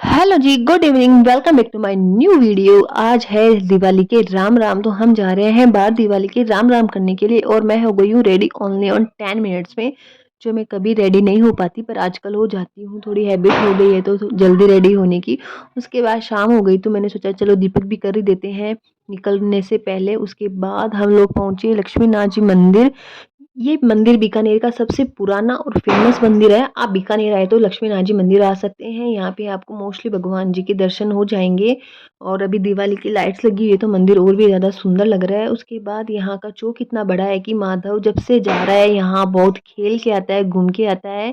Hello ji, good evening, welcome back to my new video. आज है दिवाली के राम राम, तो हम जा रहे हैं बाहर दिवाली के राम राम करने के लिए और मैं हो गई हूँ रेडी ओनली ऑन 10 मिनट्स में। जो मैं कभी रेडी नहीं हो पाती पर आजकल हो जाती हूँ, थोड़ी हैबिट हो गई है तो जल्दी रेडी होने की। उसके बाद शाम हो गई तो मैंने सोचा चलो दीपक भी कर ही देते हैं निकलने से पहले। उसके बाद हम लोग पहुंचे लक्ष्मी नाथ जी मंदिर। ये मंदिर बीकानेर का सबसे पुराना और फेमस मंदिर है। आप बीकानेर आए तो लक्ष्मी नाथ जी मंदिर आ सकते हैं। यहाँ पे आपको मोस्टली भगवान जी के दर्शन हो जाएंगे और अभी दिवाली की लाइट्स लगी हुई है तो मंदिर और भी ज़्यादा सुंदर लग रहा है। उसके बाद यहाँ का चौक इतना बड़ा है कि माधव जब से जा रहा है यहाँ बहुत खेल के आता है, घूम के आता है।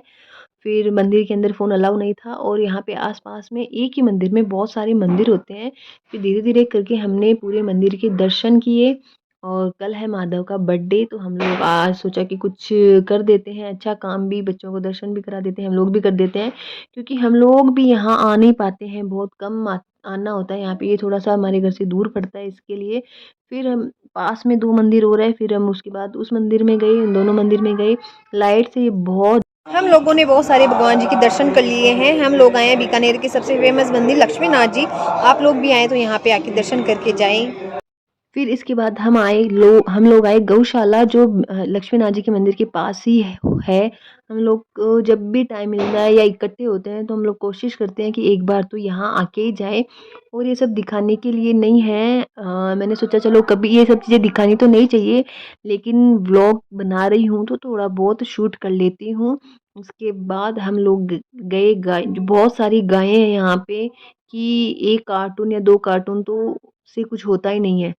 फिर मंदिर के अंदर फ़ोन अलाउ नहीं था और यहाँ पे आस-पास में एक ही मंदिर में बहुत सारे मंदिर होते हैं। फिर धीरे-धीरे करके हमने पूरे मंदिर के दर्शन किए और कल है माधव का बर्थडे तो हम लोग आज सोचा कि कुछ कर देते हैं, अच्छा काम भी, बच्चों को दर्शन भी करा देते हैं, हम लोग भी कर देते हैं। क्योंकि हम लोग भी यहाँ आ नहीं पाते हैं, बहुत कम आना होता है यहाँ पे, ये थोड़ा-सा हमारे घर से दूर पड़ता है इसके लिए। फिर हम पास में 2 मंदिर और है, फिर हम उसके बाद उस मंदिर में गए, उन दोनों मंदिर में गए। लाइट से बहुत हम लोगों ने बहुत सारे भगवान जी के दर्शन कर लिए हैं। हम लोग आए हैं बीकानेर के सबसे फेमस मंदिर लक्ष्मी नाथ जी। आप लोग भी आए तो यहाँ पे आके दर्शन करके जाएं। फिर इसके बाद हम लोग आए गौशाला जो लक्ष्मी नाथ जी के मंदिर के पास ही है। हम लोग को जब भी टाइम मिलता है या इकट्ठे होते हैं तो हम लोग कोशिश करते हैं कि एक बार तो यहाँ आके ही जाएँ। और ये सब दिखाने के लिए नहीं है, मैंने सोचा चलो कभी ये सब चीज़ें दिखानी तो नहीं चाहिए, लेकिन व्लॉग बना रही हूँ तो थोड़ा बहुत शूट कर लेती हूँ। उसके बाद हम लोग गए, गाय जो बहुत सारी गायें हैं यहाँ पे कि 1 कार्टून या 2 कार्टून तो से कुछ होता ही नहीं है।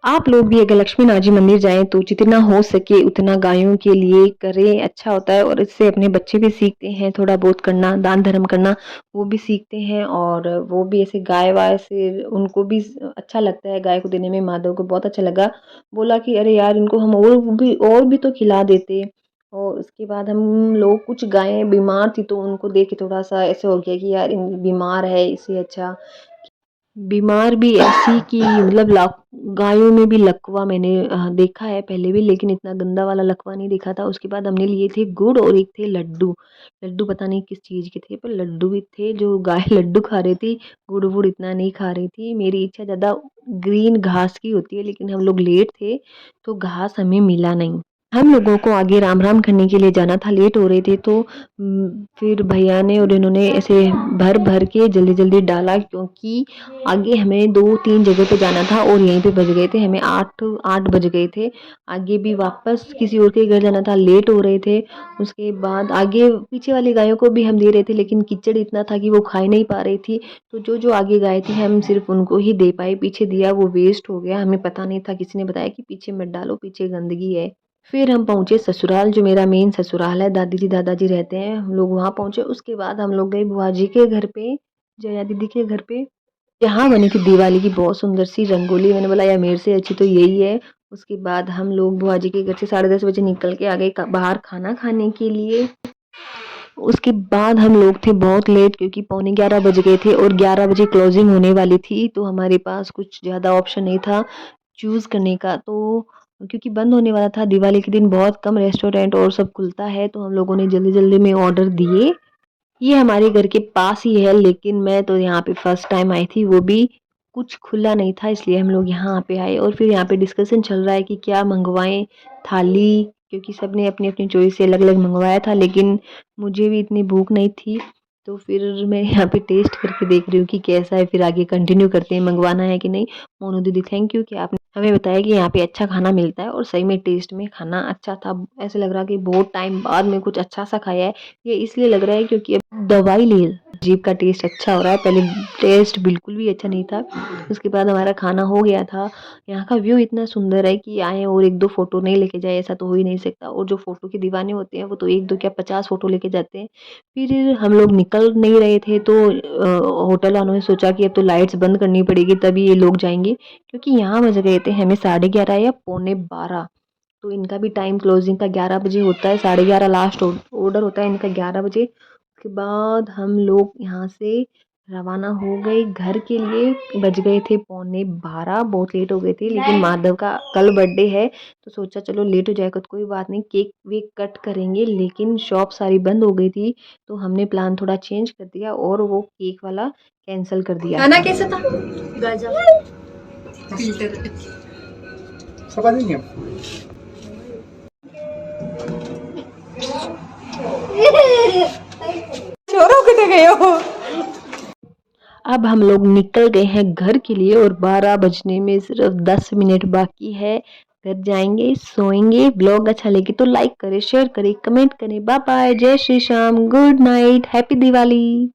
आप लोग भी अगर लक्ष्मी नाथ जी मंदिर जाएँ तो जितना हो सके उतना गायों के लिए करें, अच्छा होता है और इससे अपने बच्चे भी सीखते हैं थोड़ा बहुत करना, दान धर्म करना, वो भी सीखते हैं और वो भी ऐसे गाय-वाय से उनको भी अच्छा लगता है, गाय को देने में माधव को बहुत अच्छा लगा। बोला कि अरे यार इनको हम और भी तो खिला देते। और उसके बाद हम लोग कुछ गायें बीमार थी तो उनको देख के थोड़ा-सा ऐसे हो गया कि यार इन बीमार है इससे अच्छा बीमार भी ऐसी कि मतलब गायों में भी लकवा मैंने देखा है पहले भी, लेकिन इतना गंदा वाला लकवा नहीं देखा था। उसके बाद हमने लिए थे गुड़ और एक थे लड्डू। लड्डू पता नहीं किस चीज़ के थे पर लड्डू भी थे, जो गाय लड्डू खा रही थी, गुड़-वुड़ इतना नहीं खा रही थी। मेरी इच्छा ज़्यादा ग्रीन घास की होती है लेकिन हम लोग लेट थे तो घास हमें मिला नहीं। हम लोगों को आगे राम-राम करने के लिए जाना था, लेट हो रहे थे तो फिर भैया ने और इन्होंने ऐसे भर-भर के जल्दी-जल्दी डाला क्योंकि आगे हमें 2-3 जगह पे जाना था और यहीं पे बज गए थे हमें 8 बज गए थे। आगे भी वापस किसी और के घर जाना था, लेट हो रहे थे। उसके बाद आगे पीछे वाली गायों को भी हम दे रहे थे लेकिन कीचड़ इतना था कि वो खा ही नहीं पा रही थी। तो जो आगे गाय थी हम सिर्फ़ उनको ही दे पाए, पीछे दिया वो वेस्ट हो गया। हमें पता नहीं था, किसी ने बताया कि पीछे मत डालो, पीछे गंदगी है। फिर हम पहुँचे ससुराल, जो मेरा मेन ससुराल है, दादी जी दादाजी रहते हैं, हम लोग वहाँ पहुँचे। उसके बाद हम लोग गए बुआ जी के घर पे, जया दीदी के घर पे। यहाँ बनी थी दिवाली की बहुत सुंदर सी रंगोली, मैंने बोला यार मेरे से अच्छी तो यही है। उसके बाद हम लोग बुआ जी के घर से 10:30 बजे निकल के आ गए बाहर खाना खाने के लिए। उसके बाद हम लोग थे बहुत लेट क्योंकि पौने 11 बज गए थे और 11 बजे क्लोजिंग होने वाली थी तो हमारे पास कुछ ज़्यादा ऑप्शन नहीं था चूज़ करने का। तो क्योंकि बंद होने वाला था दिवाली के दिन, बहुत कम रेस्टोरेंट और सब खुलता है तो हम लोगों ने जल्दी-जल्दी में ऑर्डर दिए। ये हमारे घर के पास ही है लेकिन मैं तो यहाँ पे फर्स्ट टाइम आई थी, वो भी कुछ खुला नहीं था इसलिए हम लोग यहाँ पे आए और फिर यहाँ पे डिस्कशन चल रहा है कि क्या मंगवाएं थाली, क्योंकि सबने अपनी-अपनी चॉइस से अलग-अलग मंगवाया था लेकिन मुझे भी इतनी भूख नहीं थी। तो फिर मैं यहाँ पे टेस्ट करके देख रही हूँ कि कैसा है, फिर आगे कंटिन्यू करते हैं मंगवाना है कि नहीं। मोनू दीदी थैंक यू कि आपने हमें बताया कि यहाँ पे अच्छा खाना मिलता है और सही में टेस्ट में खाना अच्छा था। ऐसे लग रहा कि बहुत टाइम बाद में कुछ अच्छा सा खाया है। ये इसलिए लग रहा है क्योंकि अब दवाई ले जीभ का टेस्ट अच्छा हो रहा है, पहले टेस्ट बिल्कुल भी अच्छा नहीं था। उसके बाद हमारा खाना हो गया था। यहाँ का व्यू इतना सुंदर है कि आएँ और 1-2 फ़ोटो नहीं लेके जाएँ ऐसा तो हो ही नहीं सकता, और जो फ़ोटो के दीवाने होते हैं वो तो 1-2 क्या 50 फ़ोटो लेके जाते हैं। फिर हम लोग निकल नहीं रहे थे तो होटल वालों ने सोचा कि अब तो लाइट्स बंद करनी पड़ेगी तभी ये लोग जाएँगे, क्योंकि यहाँ बज गए थे हमें 11:30 या पौने 12। तो इनका भी टाइम क्लोजिंग का 11 बजे होता है, 11:30 लास्ट ऑर्डर होता है इनका 11 बजे। उसके बाद हम लोग यहाँ से रवाना हो गए घर के लिए। बज गए थे 11:15, बहुत लेट हो गए थे, लेकिन माधव का कल बर्थडे है तो सोचा चलो लेट हो जाएगा तो कोई बात नहीं, केक वेक कट करेंगे। लेकिन शॉप सारी बंद हो गई थी तो हमने प्लान थोड़ा चेंज कर दिया और वो केक वाला कैंसिल कर दिया। खाना कैसा था? गजब। फिल्टर सब देंगे हम। छोरो कितने गए हो? अब हम लोग निकल गए हैं घर के लिए और 12 बजने में सिर्फ 10 मिनट बाकी है। घर जाएंगे, सोएंगे। ब्लॉग अच्छा लगे तो लाइक करें, शेयर करें, कमेंट करें। बाय बाय, जय Shri Shyam, good night, happy Diwali.